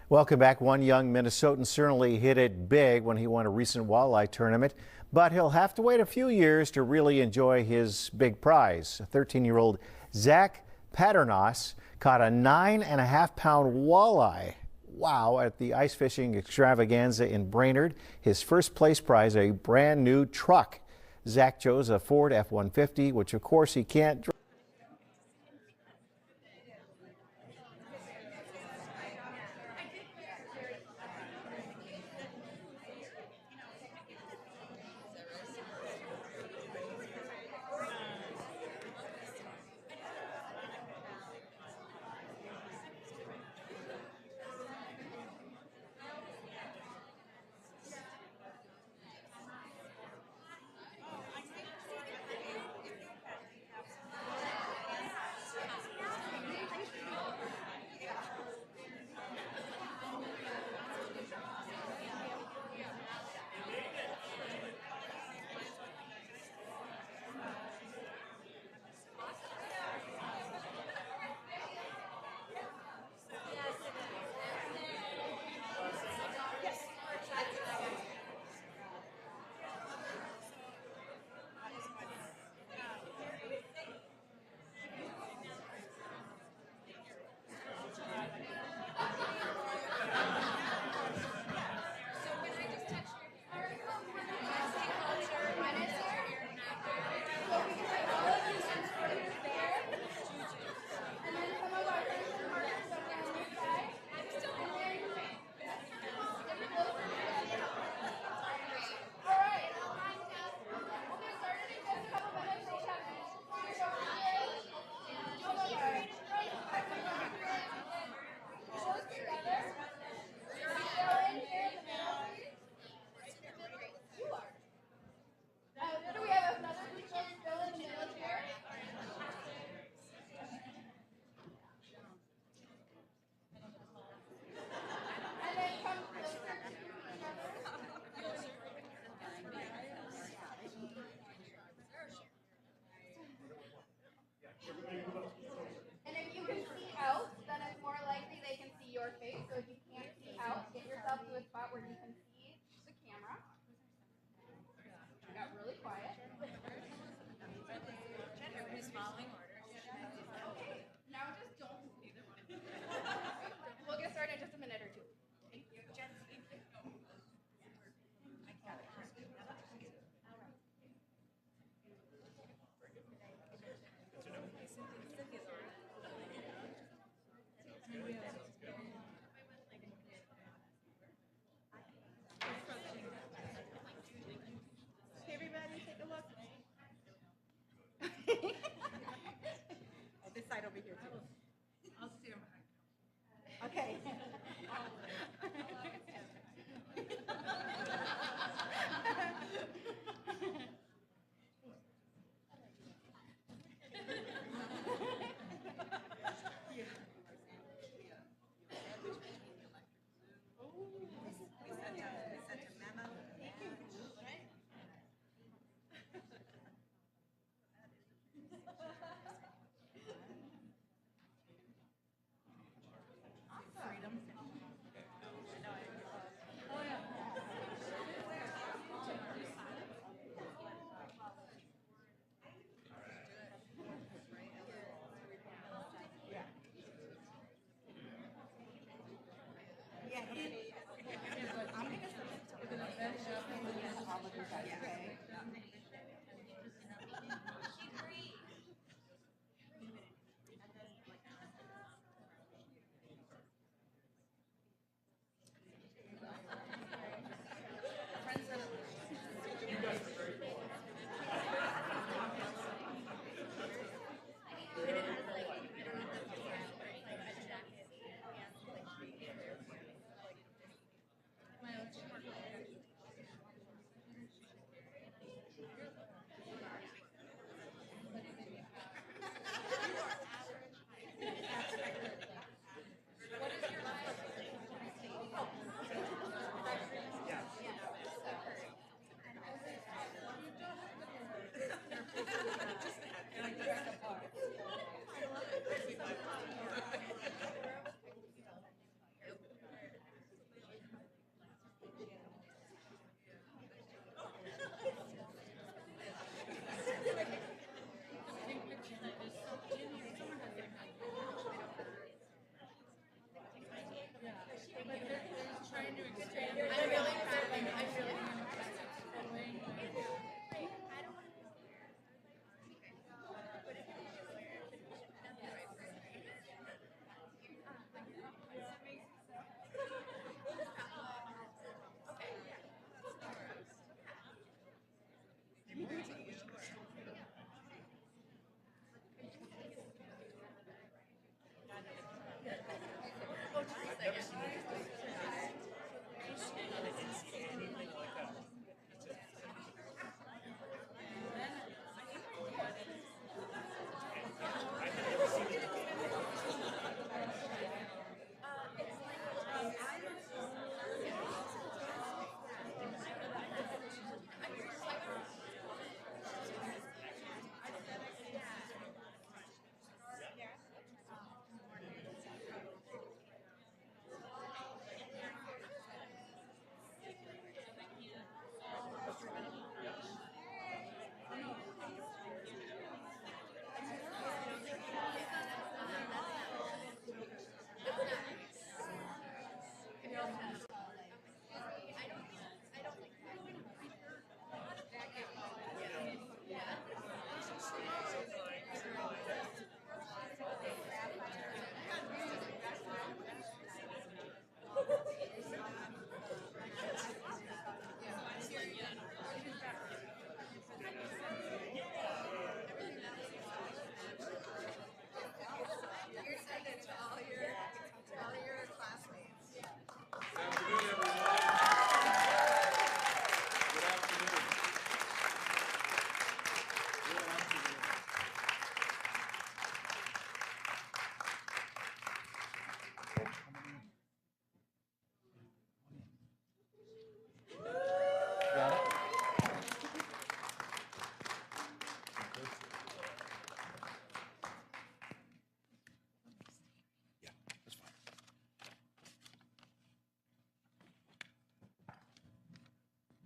Welcome back. One young Minnesotan certainly hit it big when he won a recent walleye tournament, but he'll have to wait a few years to really enjoy his big prize. 13-year-old Zach Paternos caught a 9.5-pound walleye. Wow, at the ice fishing extravaganza in Brainerd. His first place prize, a brand new truck. Zach chose a Ford F-150, which of course he can't drive.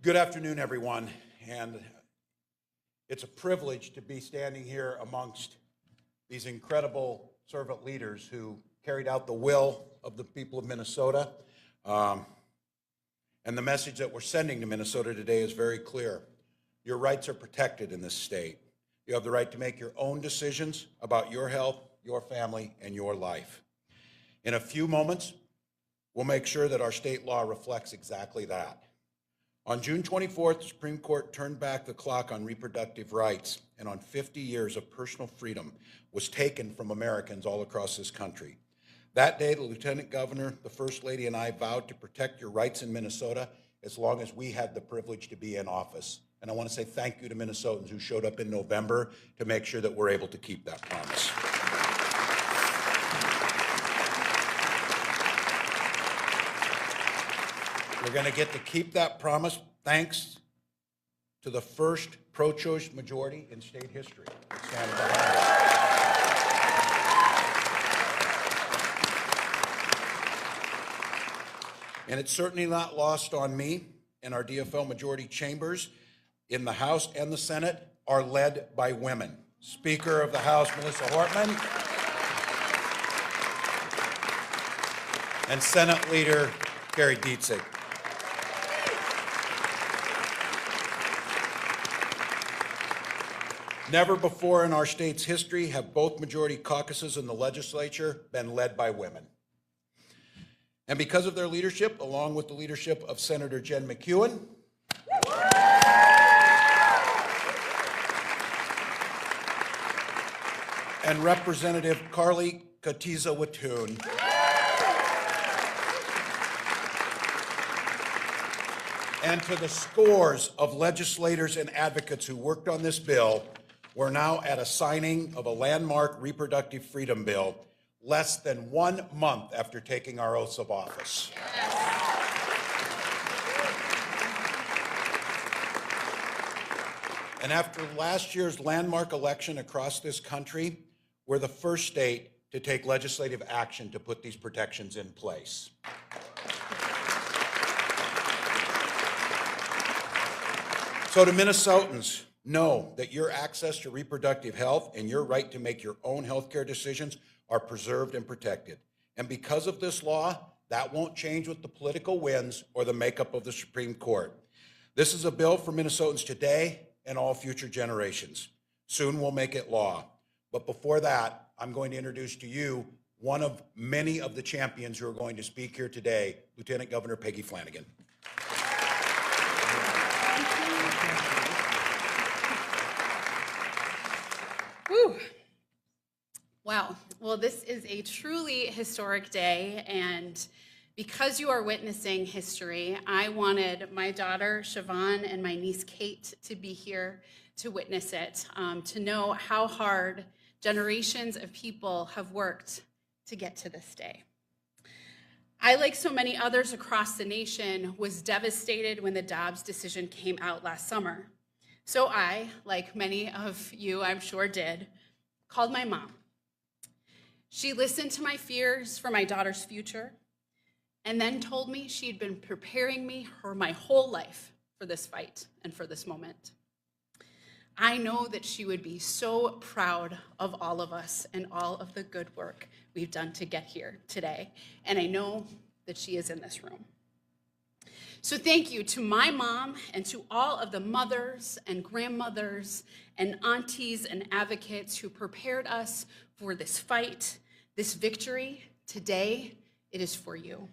Good afternoon, everyone, and it's a privilege to be standing here amongst these incredible servant leaders who carried out the will of the people of Minnesota. And the message that we're sending to Minnesota today is very clear. Your rights are protected in this state. You have the right to make your own decisions about your health, your family, and your life. In a few moments, we'll make sure that our state law reflects exactly that. On June 24th, the Supreme Court turned back the clock on reproductive rights, and on 50 years of personal freedom was taken from Americans all across this country. That day, the Lieutenant Governor, the First Lady, and I vowed to protect your rights in Minnesota as long as we had the privilege to be in office. And I want to say thank you to Minnesotans who showed up in November to make sure that we're able to keep that promise. We're going to get to keep that promise thanks to the first pro-choice majority in state history. Stand behind us. And it's certainly not lost on me and our DFL majority chambers in the House and the Senate are led by women. Speaker of the House, Melissa Hortman, and Senate Leader Carrie Dietzig. Never before in our state's history have both majority caucuses in the legislature been led by women. And because of their leadership, along with the leadership of Senator Jen McEwen, and Representative Carly Katiza-Watoon, and to the scores of legislators and advocates who worked on this bill, we're now at a signing of a landmark reproductive freedom bill less than 1 month after taking our oaths of office. And after last year's landmark election across this country, we're the first state to take legislative action to put these protections in place. So to Minnesotans, know that your access to reproductive health and your right to make your own healthcare decisions are preserved and protected. And because of this law, that won't change with the political winds or the makeup of the Supreme Court. This is a bill for Minnesotans today and all future generations. Soon we'll make it law. But before that, I'm going to introduce to you one of many of the champions who are going to speak here today, Lieutenant Governor Peggy Flanagan. Whew. Wow. Well, this is a truly historic day, and because you are witnessing history, I wanted my daughter Siobhan and my niece Kate to be here to witness it, to know how hard generations of people have worked to get to this day. I, like so many others across the nation, was devastated when the Dobbs decision came out last summer. So I, like many of you I'm sure did, called my mom. She listened to my fears for my daughter's future and then told me she'd been preparing me for my whole life for this fight and for this moment. I know that she would be so proud of all of us and all of the good work we've done to get here today, and I know that she is in this room. So thank you to my mom and to all of the mothers and grandmothers and aunties and advocates who prepared us for this fight, this victory. Today, it is for you.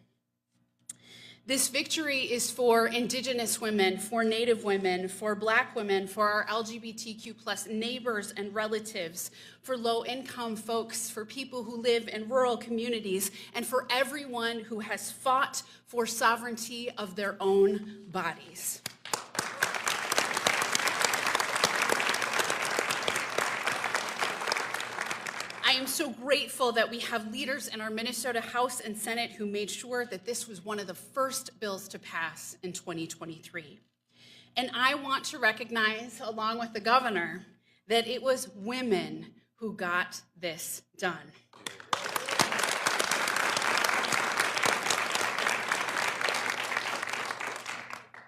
This victory is for Indigenous women, for Native women, for Black women, for our LGBTQ+ neighbors and relatives, for low-income folks, for people who live in rural communities, and for everyone who has fought for sovereignty of their own bodies. I am so grateful that we have leaders in our Minnesota House and Senate who made sure that this was one of the first bills to pass in 2023. And I want to recognize, along with the governor, that it was women who got this done.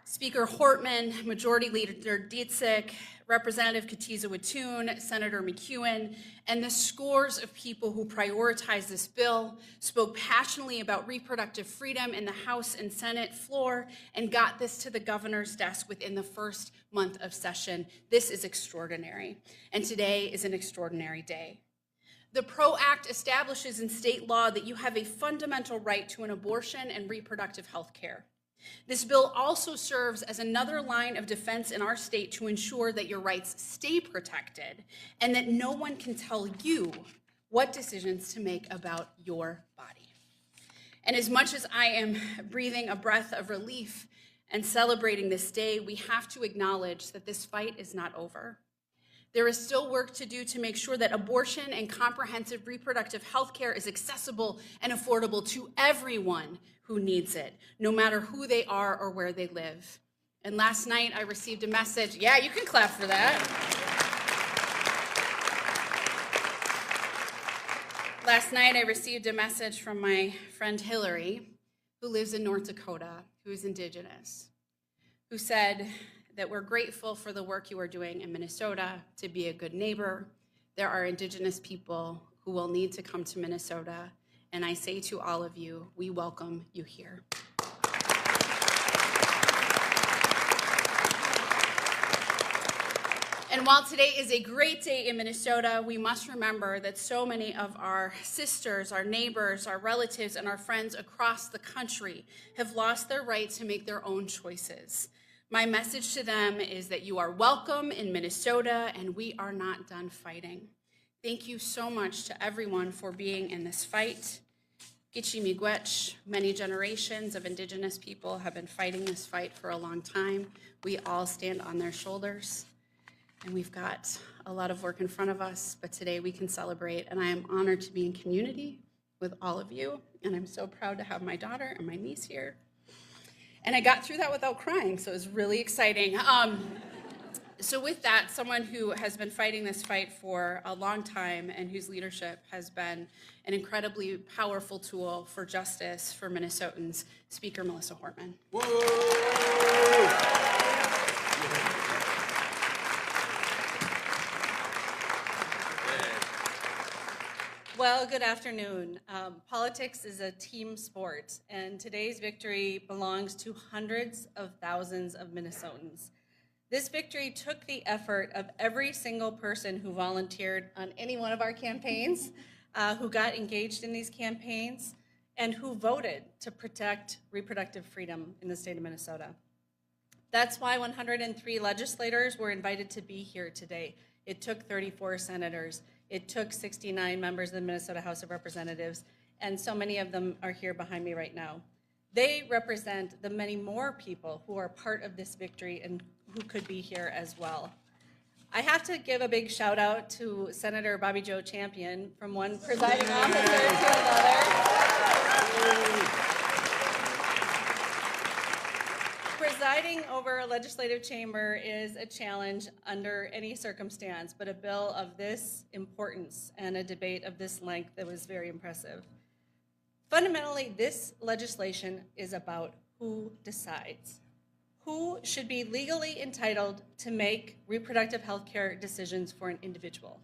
Speaker Hortman, Majority Leader Dietzich, Representative Katiza Watoon, Senator McEwen, and the scores of people who prioritized this bill spoke passionately about reproductive freedom in the House and Senate floor and got this to the governor's desk within the first month of session. This is extraordinary, and today is an extraordinary day. The PRO Act establishes in state law that you have a fundamental right to an abortion and reproductive health care. This bill also serves as another line of defense in our state to ensure that your rights stay protected and that no one can tell you what decisions to make about your body. And as much as I am breathing a breath of relief and celebrating this day, we have to acknowledge that this fight is not over. There is still work to do to make sure that abortion and comprehensive reproductive health care is accessible and affordable to everyone who needs it, no matter who they are or where they live. And last night I received a message. Yeah, you can clap for that. Last night I received a message from my friend Hillary, who lives in North Dakota, who is Indigenous, who said that we're grateful for the work you are doing in Minnesota to be a good neighbor. There are Indigenous people who will need to come to Minnesota, and I say to all of you, we welcome you here. And while today is a great day in Minnesota, we must remember that so many of our sisters, our neighbors, our relatives, and our friends across the country have lost their right to make their own choices. My message to them is that you are welcome in Minnesota, and we are not done fighting. Thank you so much to everyone for being in this fight. Gitchi Miigwech, many generations of Indigenous people have been fighting this fight for a long time. We all stand on their shoulders, and we've got a lot of work in front of us, but today we can celebrate, and I am honored to be in community with all of you, and I'm so proud to have my daughter and my niece here. And I got through that without crying, so it was really exciting. So with that, someone who has been fighting this fight for a long time and whose leadership has been an incredibly powerful tool for justice for Minnesotans, Speaker Melissa Hortman. Whoa! Well, good afternoon. Politics is a team sport, and today's victory belongs to hundreds of thousands of Minnesotans. This victory took the effort of every single person who volunteered on any one of our campaigns, who got engaged in these campaigns, and who voted to protect reproductive freedom in the state of Minnesota. That's why 103 legislators were invited to be here today. It took 34 senators. It took 69 members of the Minnesota House of Representatives, and so many of them are here behind me right now. They represent the many more people who are part of this victory and who could be here as well. I have to give a big shout out to Senator Bobby Joe Champion, from one presiding officer to another. Presiding over a legislative chamber is a challenge under any circumstance, but a bill of this importance and a debate of this length that was very impressive. Fundamentally, this legislation is about who decides. Who should be legally entitled to make reproductive health care decisions for an individual?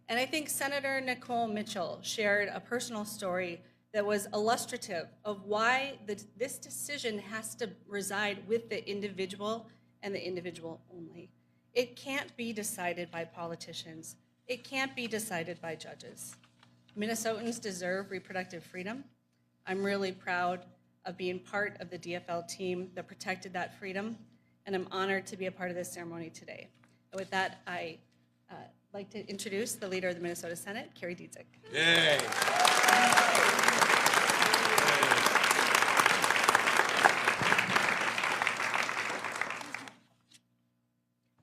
And I think Senator Nicole Mitchell shared a personal story that was illustrative of why this decision has to reside with the individual and the individual only. It can't be decided by politicians. It can't be decided by judges. Minnesotans deserve reproductive freedom. I'm really proud of being part of the DFL team that protected that freedom, and I'm honored to be a part of this ceremony today. And with that, I like to introduce the leader of the Minnesota Senate, Carrie Dietzick. Yay.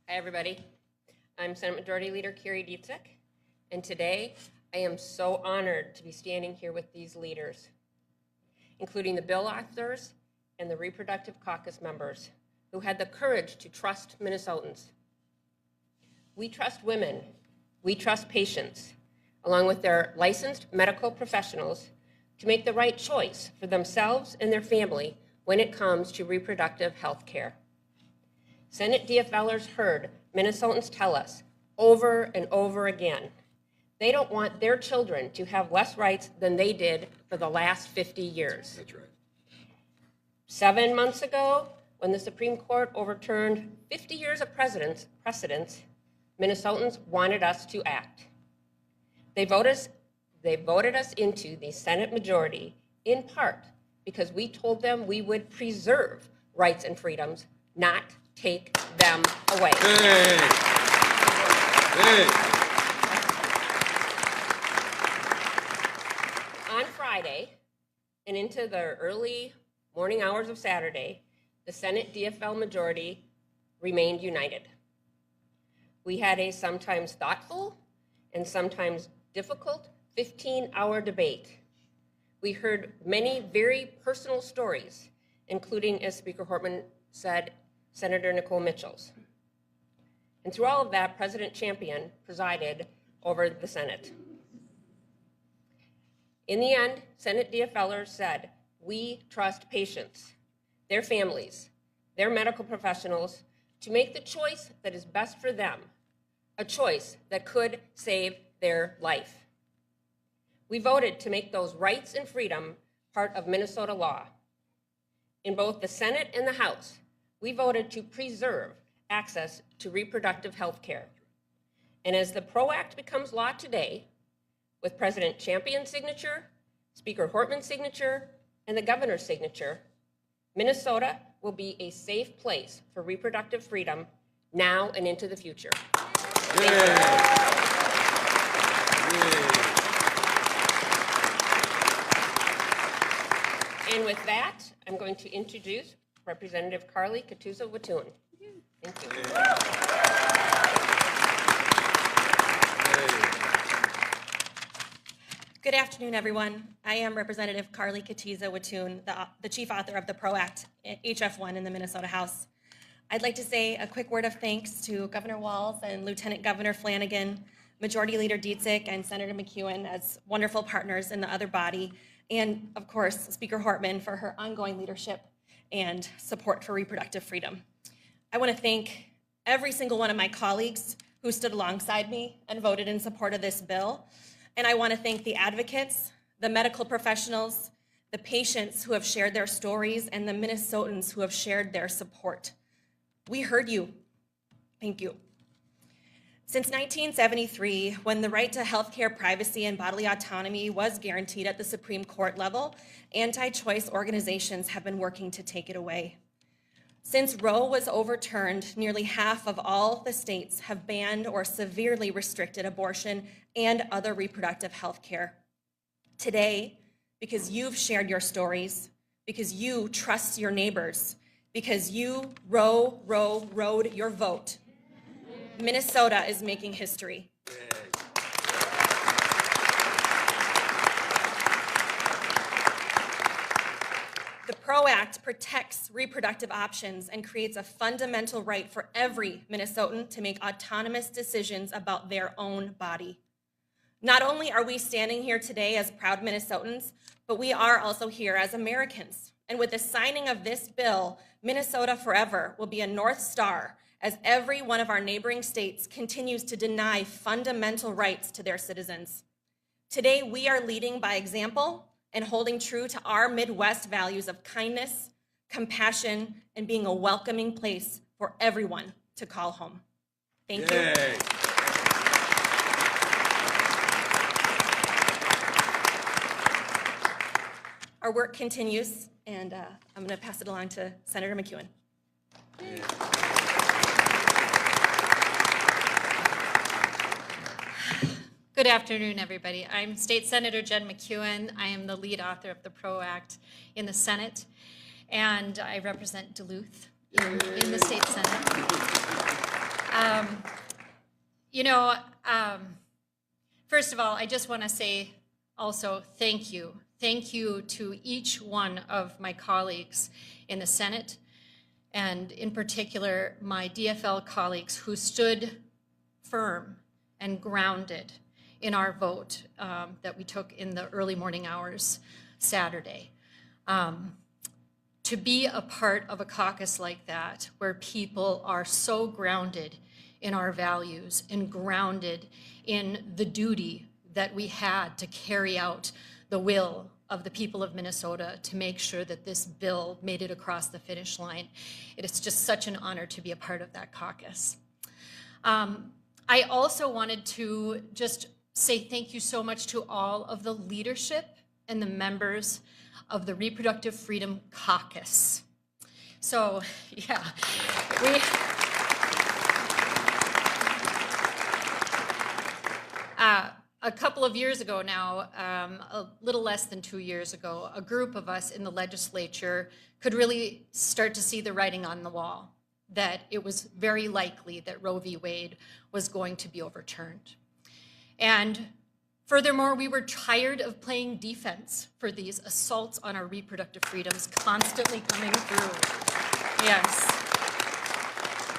Hi, everybody. I'm Senate Majority Leader Carrie Dietzick, and today I am so honored to be standing here with these leaders, including the bill authors and the Reproductive Caucus members who had the courage to trust Minnesotans. We trust women, we trust patients, along with their licensed medical professionals, to make the right choice for themselves and their family when it comes to reproductive health care. Senate DFLers heard Minnesotans tell us over and over again, they don't want their children to have less rights than they did for the last 50 years. That's right. 7 months ago, when the Supreme Court overturned 50 years of precedents, Minnesotans wanted us to act. They voted us into the Senate majority in part because we told them we would preserve rights and freedoms, not take them away. Hey. Hey. On Friday and into the early morning hours of Saturday, the Senate DFL majority remained united. We had a sometimes thoughtful and sometimes difficult 15-hour debate. We heard many very personal stories, including, as Speaker Hortman said, Senator Nicole Mitchell's. And through all of that, President Champion presided over the Senate. In the end, Senate DFLers said, we trust patients, their families, their medical professionals to make the choice that is best for them, a choice that could save their life. We voted to make those rights and freedom part of Minnesota law. In both the Senate and the House, we voted to preserve access to reproductive health care. And as the PRO Act becomes law today, with President Champion's signature, Speaker Hortman's signature, and the governor's signature, Minnesota will be a safe place for reproductive freedom now and into the future. And with that, I'm going to introduce Representative Carly Katusa-Watun. Thank you. Good afternoon, everyone. I am Representative Carly Katusa-Watun, the chief author of the PRO Act, HF1 in the Minnesota House. I'd like to say a quick word of thanks to Governor Walz and Lieutenant Governor Flanagan, Majority Leader Dietzick, and Senator McEwen as wonderful partners in the other body, and of course, Speaker Hortman for her ongoing leadership and support for reproductive freedom. I want to thank every single one of my colleagues who stood alongside me and voted in support of this bill. And I want to thank the advocates, the medical professionals, the patients who have shared their stories, and the Minnesotans who have shared their support. We heard you. Thank you. Since 1973, when the right to healthcare privacy and bodily autonomy was guaranteed at the Supreme Court level, anti-choice organizations have been working to take it away. Since Roe was overturned, nearly half of all the states have banned or severely restricted abortion and other reproductive health care. Today, because you've shared your stories, because you trust your neighbors, because you rode your vote, Minnesota is making history. The PRO Act protects reproductive options and creates a fundamental right for every Minnesotan to make autonomous decisions about their own body. Not only are we standing here today as proud Minnesotans, but we are also here as Americans. And with the signing of this bill, Minnesota forever will be a North Star as every one of our neighboring states continues to deny fundamental rights to their citizens. Today, we are leading by example and holding true to our Midwest values of kindness, compassion, and being a welcoming place for everyone to call home. Thank you. Our work continues, and I'm going to pass it along to Senator McEwen. Good afternoon, everybody. I'm State Senator Jen McEwen. I am the lead author of the PRO Act in the Senate, and I represent Duluth in the State Senate. First of all, I just want to say also thank you. Thank you to each one of my colleagues in the Senate, and in particular, my DFL colleagues who stood firm and grounded in our vote that we took in the early morning hours Saturday. To be a part of a caucus like that, where people are so grounded in our values and grounded in the duty that we had to carry out the will of the people of Minnesota to make sure that this bill made it across the finish line. It is just such an honor to be a part of that caucus. I also wanted to just say thank you so much to all of the leadership and the members of the Reproductive Freedom Caucus. So, yeah, a couple of years ago now, a little less than 2 years ago, a group of us in the legislature could really start to see the writing on the wall, that it was very likely that Roe v. Wade was going to be overturned. And furthermore, we were tired of playing defense for these assaults on our reproductive freedoms constantly coming through. Yes.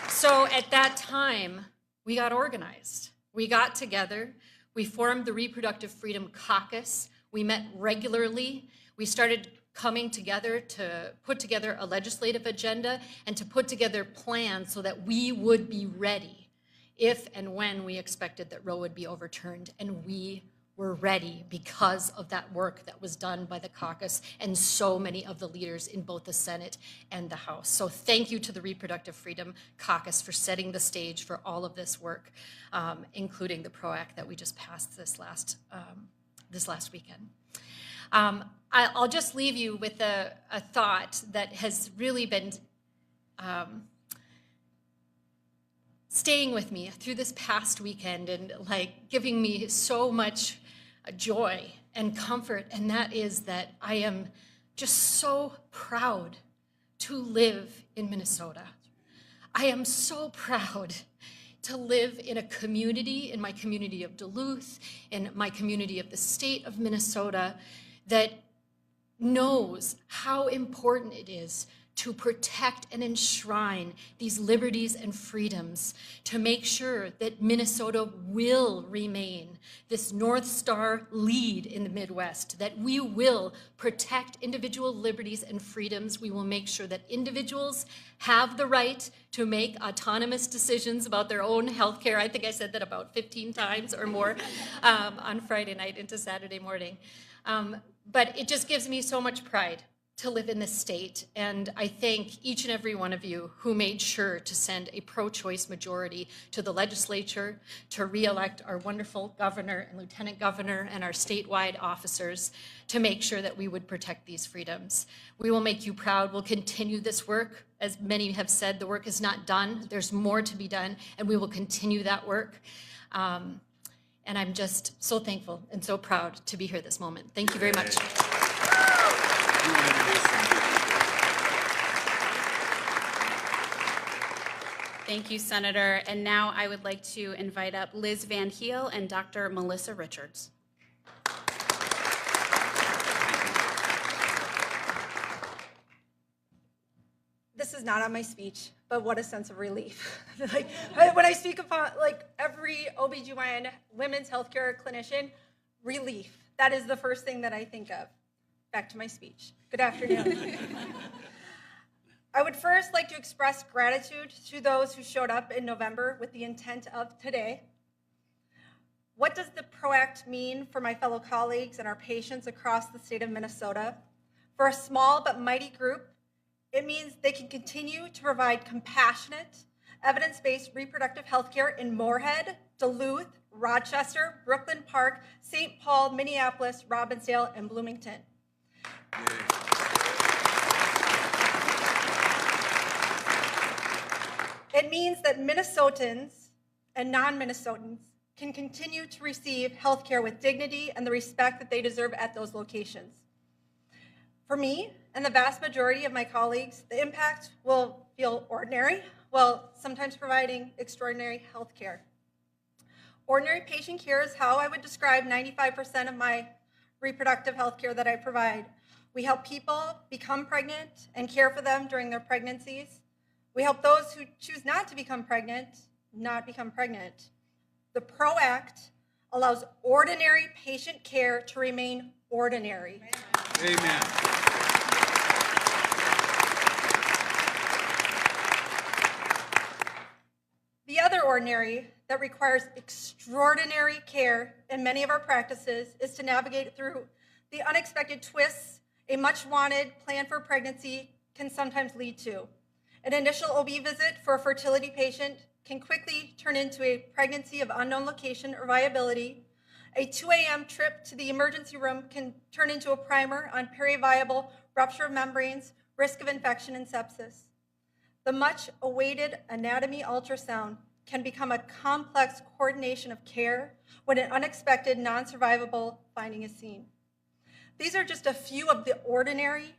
So at that time, we got organized. We got together. We formed the Reproductive Freedom Caucus. We met regularly. We started coming together to put together a legislative agenda and to put together plans so that we would be ready if and when we expected that Roe would be overturned. And we were ready because of that work that was done by the caucus and so many of the leaders in both the Senate and the House. So thank you to the Reproductive Freedom Caucus for setting the stage for all of this work, including the PRO Act that we just passed this last weekend. I'll just leave you with a thought that has really been staying with me through this past weekend and giving me so much joy and comfort, and that is that I am just so proud to live in Minnesota. I am so proud to live in a community, in my community of Duluth, in my community of the state of Minnesota, that knows how important it is to protect and enshrine these liberties and freedoms, to make sure that Minnesota will remain this North Star lead in the Midwest, that we will protect individual liberties and freedoms. We will make sure that individuals have the right to make autonomous decisions about their own health care. I think I said that about 15 times or more on Friday night into Saturday morning. But it just gives me so much pride to live in this state, and I thank each and every one of you who made sure to send a pro-choice majority to the legislature to re-elect our wonderful governor and lieutenant governor and our statewide officers to make sure that we would protect these freedoms. We will make you proud. We'll continue this work. As many have said, the work is not done. There's more to be done, and we will continue that work. And I'm just so thankful and so proud to be here this moment. Thank you very much. Thank you, Senator. And now I would like to invite up Liz Van Heel and Dr. Melissa Richards. This is not on my speech, but what a sense of relief. When I speak upon every OBGYN, women's healthcare clinician, relief. That is the first thing that I think of. Back to my speech. Good afternoon. I would first like to express gratitude to those who showed up in November with the intent of today. What does the PRO Act mean for my fellow colleagues and our patients across the state of Minnesota? For a small but mighty group, it means they can continue to provide compassionate, evidence-based reproductive health care in Moorhead, Duluth, Rochester, Brooklyn Park, St. Paul, Minneapolis, Robbinsdale, and Bloomington. It means that Minnesotans and non-Minnesotans can continue to receive health care with dignity and the respect that they deserve at those locations. For me and the vast majority of my colleagues, the impact will feel ordinary, while sometimes providing extraordinary health care. Ordinary patient care is how I would describe 95% of my reproductive health care that I provide. We help people become pregnant and care for them during their pregnancies. We help those who choose not to become pregnant not become pregnant. The PRO Act allows ordinary patient care to remain ordinary. Amen. The other ordinary that requires extraordinary care in many of our practices is to navigate through the unexpected twists a much wanted plan for pregnancy can sometimes lead to. An initial OB visit for a fertility patient can quickly turn into a pregnancy of unknown location or viability. A 2 a.m. trip to the emergency room can turn into a primer on periviable rupture of membranes, risk of infection, and sepsis. The much-awaited anatomy ultrasound can become a complex coordination of care when an unexpected, non-survivable finding is seen. These are just a few of the ordinary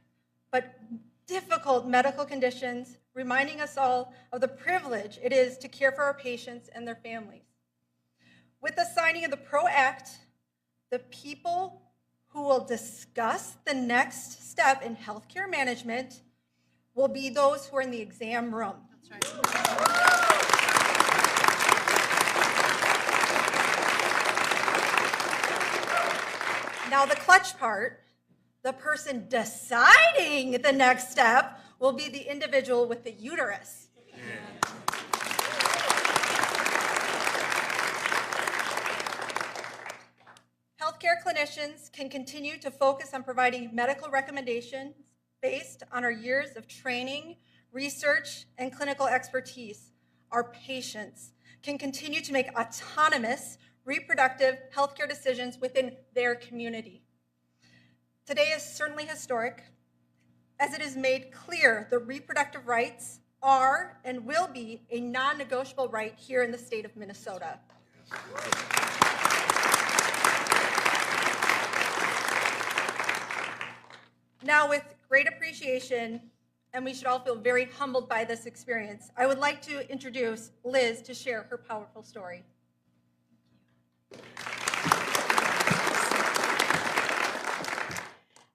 but difficult medical conditions, reminding us all of the privilege it is to care for our patients and their families. With the signing of the PRO Act, the people who will discuss the next step in healthcare management will be those who are in the exam room. That's right. Now the clutch part, the person deciding the next step will be the individual with the uterus. Healthcare clinicians can continue to focus on providing medical recommendations based on our years of training, research, and clinical expertise. Our patients can continue to make autonomous reproductive healthcare decisions within their community. Today is certainly historic, as it is made clear the reproductive rights are and will be a non-negotiable right here in the state of Minnesota. Now, with great appreciation, and we should all feel very humbled by this experience, I would like to introduce Liz to share her powerful story.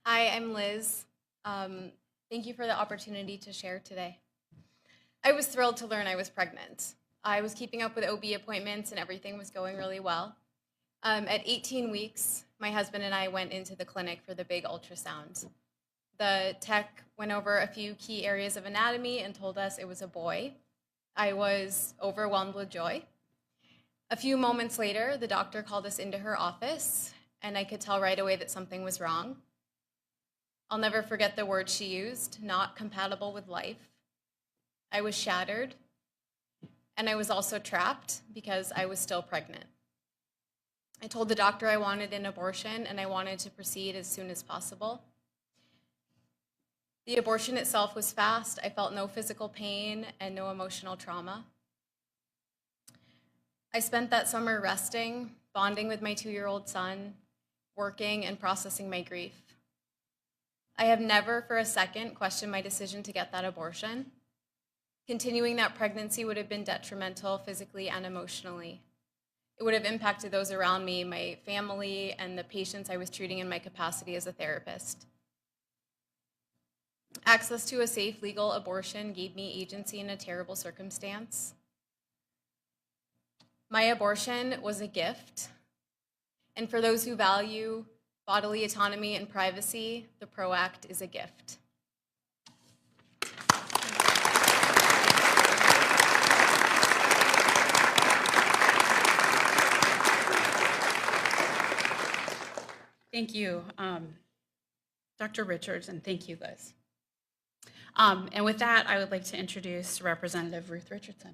Hi, I'm Liz. Thank you for the opportunity to share today. I was thrilled to learn I was pregnant. I was keeping up with OB appointments and everything was going really well. At 18 weeks, my husband and I went into the clinic for the big ultrasound. The tech went over a few key areas of anatomy and told us it was a boy. I was overwhelmed with joy. A few moments later, the doctor called us into her office, and I could tell right away that something was wrong. I'll never forget the words she used, not compatible with life. I was shattered, and I was also trapped because I was still pregnant. I told the doctor I wanted an abortion, and I wanted to proceed as soon as possible. The abortion itself was fast. I felt no physical pain and no emotional trauma. I spent that summer resting, bonding with my 2-year-old son, working and processing my grief. I have never for a second questioned my decision to get that abortion. Continuing that pregnancy would have been detrimental physically and emotionally. It would have impacted those around me, my family, and the patients I was treating in my capacity as a therapist. Access to a safe, legal abortion gave me agency in a terrible circumstance. My abortion was a gift, and for those who value bodily autonomy and privacy, the PRO Act is a gift. Thank you, Dr. Richards, and thank you, Liz. And with that, I would like to introduce Representative Ruth Richardson.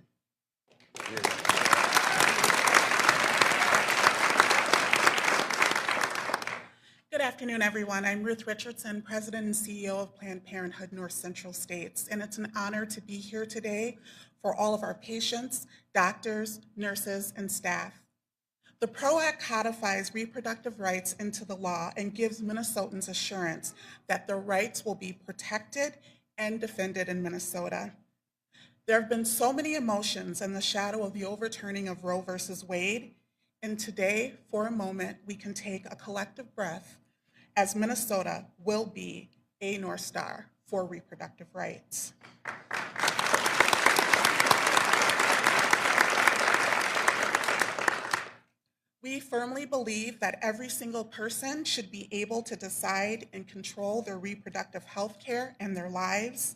Good afternoon, everyone. I'm Ruth Richardson, President and CEO of Planned Parenthood North Central States, and it's an honor to be here today for all of our patients, doctors, nurses, and staff. The PRO Act codifies reproductive rights into the law and gives Minnesotans assurance that their rights will be protected and defended in Minnesota. There have been so many emotions in the shadow of the overturning of Roe versus Wade, and today, for a moment, we can take a collective breath as Minnesota will be a North Star for reproductive rights. We firmly believe that every single person should be able to decide and control their reproductive health care and their lives.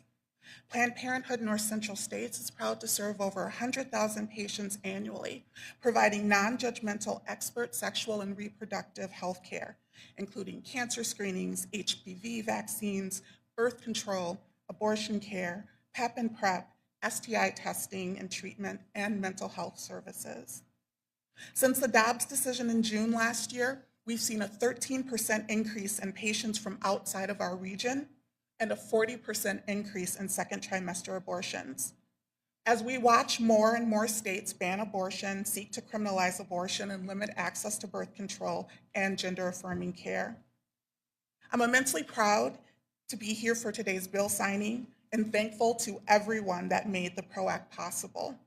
Planned Parenthood North Central States is proud to serve over 100,000 patients annually, providing non-judgmental expert sexual and reproductive health care, including cancer screenings, HPV vaccines, birth control, abortion care, PEP and PrEP, STI testing and treatment, and mental health services. Since the Dobbs decision in June last year, we've seen a 13% increase in patients from outside of our region and a 40% increase in second trimester abortions. As we watch more and more states ban abortion, seek to criminalize abortion, and limit access to birth control and gender-affirming care. I'm immensely proud to be here for today's bill signing and thankful to everyone that made the PRO Act possible.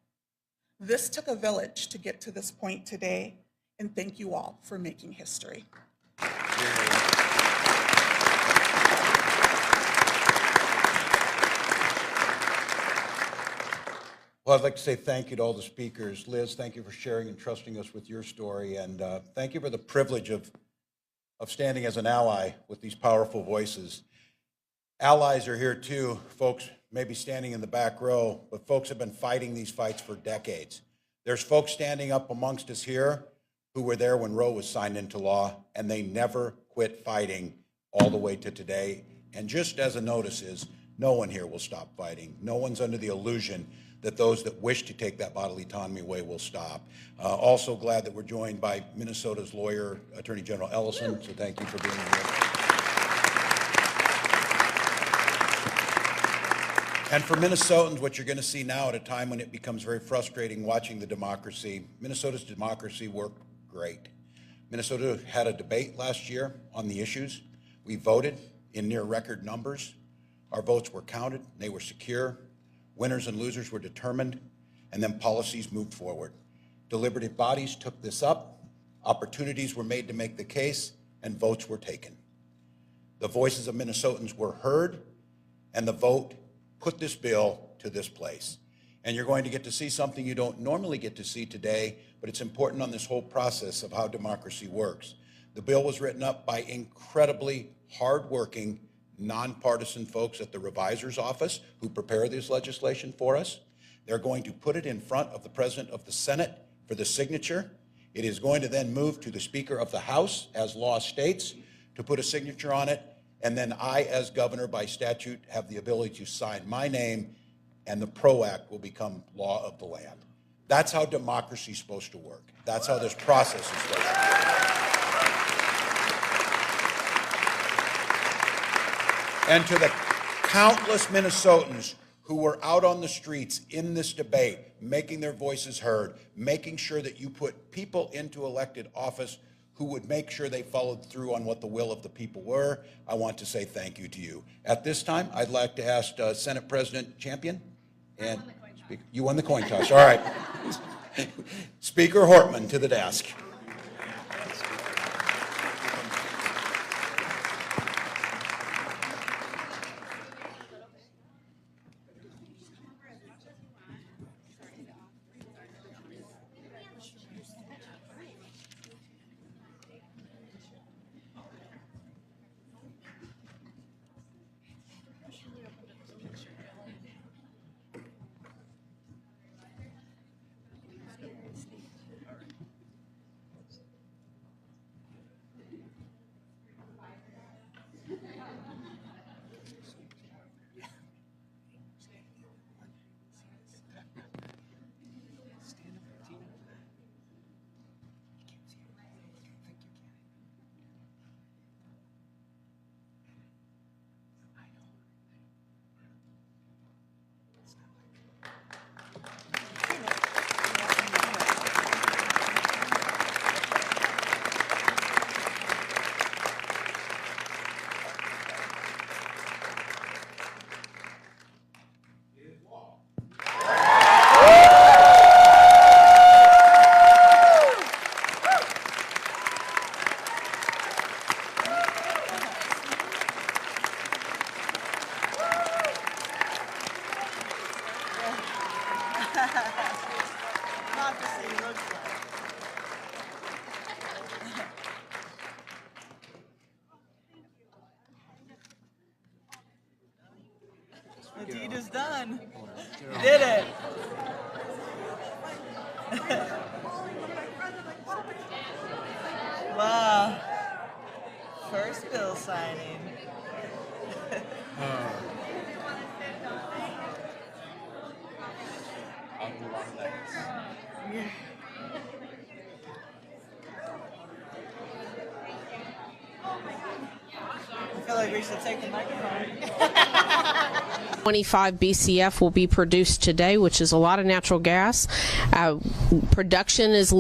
This took a village to get to this point today, and thank you all for making history. Well, I'd like to say thank you to all the speakers. Liz, thank you for sharing and trusting us with your story, and thank you for the privilege of standing as an ally with these powerful voices. Allies are here too, folks maybe standing in the back row, but folks have been fighting these fights for decades. There's folks standing up amongst us here who were there when Roe was signed into law, and they never quit fighting all the way to today. And just as a notice is, no one here will stop fighting. No one's under the illusion that those that wish to take that bodily autonomy away will stop. Also glad that we're joined by Minnesota's lawyer, Attorney General Ellison, so thank you for being here. And for Minnesotans, what you're going to see now at a time when it becomes very frustrating watching the democracy, Minnesota's democracy worked great. Minnesota had a debate last year on the issues. We voted in near record numbers. Our votes were counted, they were secure. Winners and losers were determined, and then policies moved forward. Deliberative bodies took this up, opportunities were made to make the case, and votes were taken. The voices of Minnesotans were heard, and the vote put this bill to this place. And you're going to get to see something you don't normally get to see today, but it's important on this whole process of how democracy works. The bill was written up by incredibly hardworking, nonpartisan folks at the revisor's office who prepare this legislation for us. They're going to put it in front of the President of the Senate for the signature. It is going to then move to the Speaker of the House, as law states, to put a signature on it. And then I, as governor by statute, have the ability to sign my name, and the PRO Act will become law of the land. That's how democracy is supposed to work. That's how this process is supposed to work. And to the countless Minnesotans who were out on the streets in this debate, making their voices heard, making sure that you put people into elected office who would make sure they followed through on what the will of the people were, I want to say thank you to you. At this time, I'd like to ask Senate President Champion. And you won the coin toss, all right. Speaker Hortman to the desk. Not to see, looks like. The deed is done. You did it. Wow. First bill signing. Yeah. I feel like we should take the microphone. 25 BCF will be produced today, which is a lot of natural gas. Production is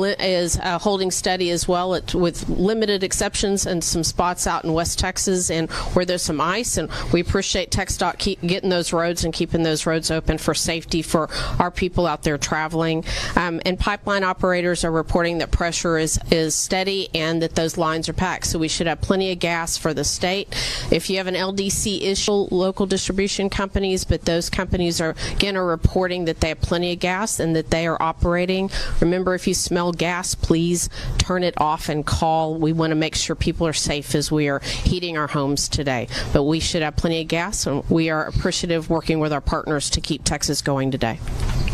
holding steady as well, with limited exceptions and some spots out in West Texas and where there's some ice. And we appreciate TxDOT keep getting those roads and keeping those roads open for safety for our people out there traveling. And pipeline operators are reporting that pressure is steady and that those lines are packed. So we should have plenty of gas for the state. If you have an LDC issue, local distribution companies, but those companies are reporting that they have plenty of gas and that they are operating. Remember, if you smell gas, please turn it off and call. We want to make sure people are safe as we are heating our homes today. But we should have plenty of gas, and we are appreciative working with our partners to keep Texas going today.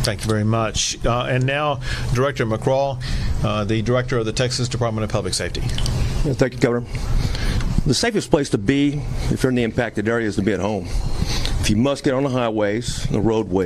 Thank you very much. And now, Director McCraw, the Director of the Texas Department of Public Safety. Thank you, Governor. The safest place to be if you're in the impacted area is to be at home. If you must get on the highways, the roadways,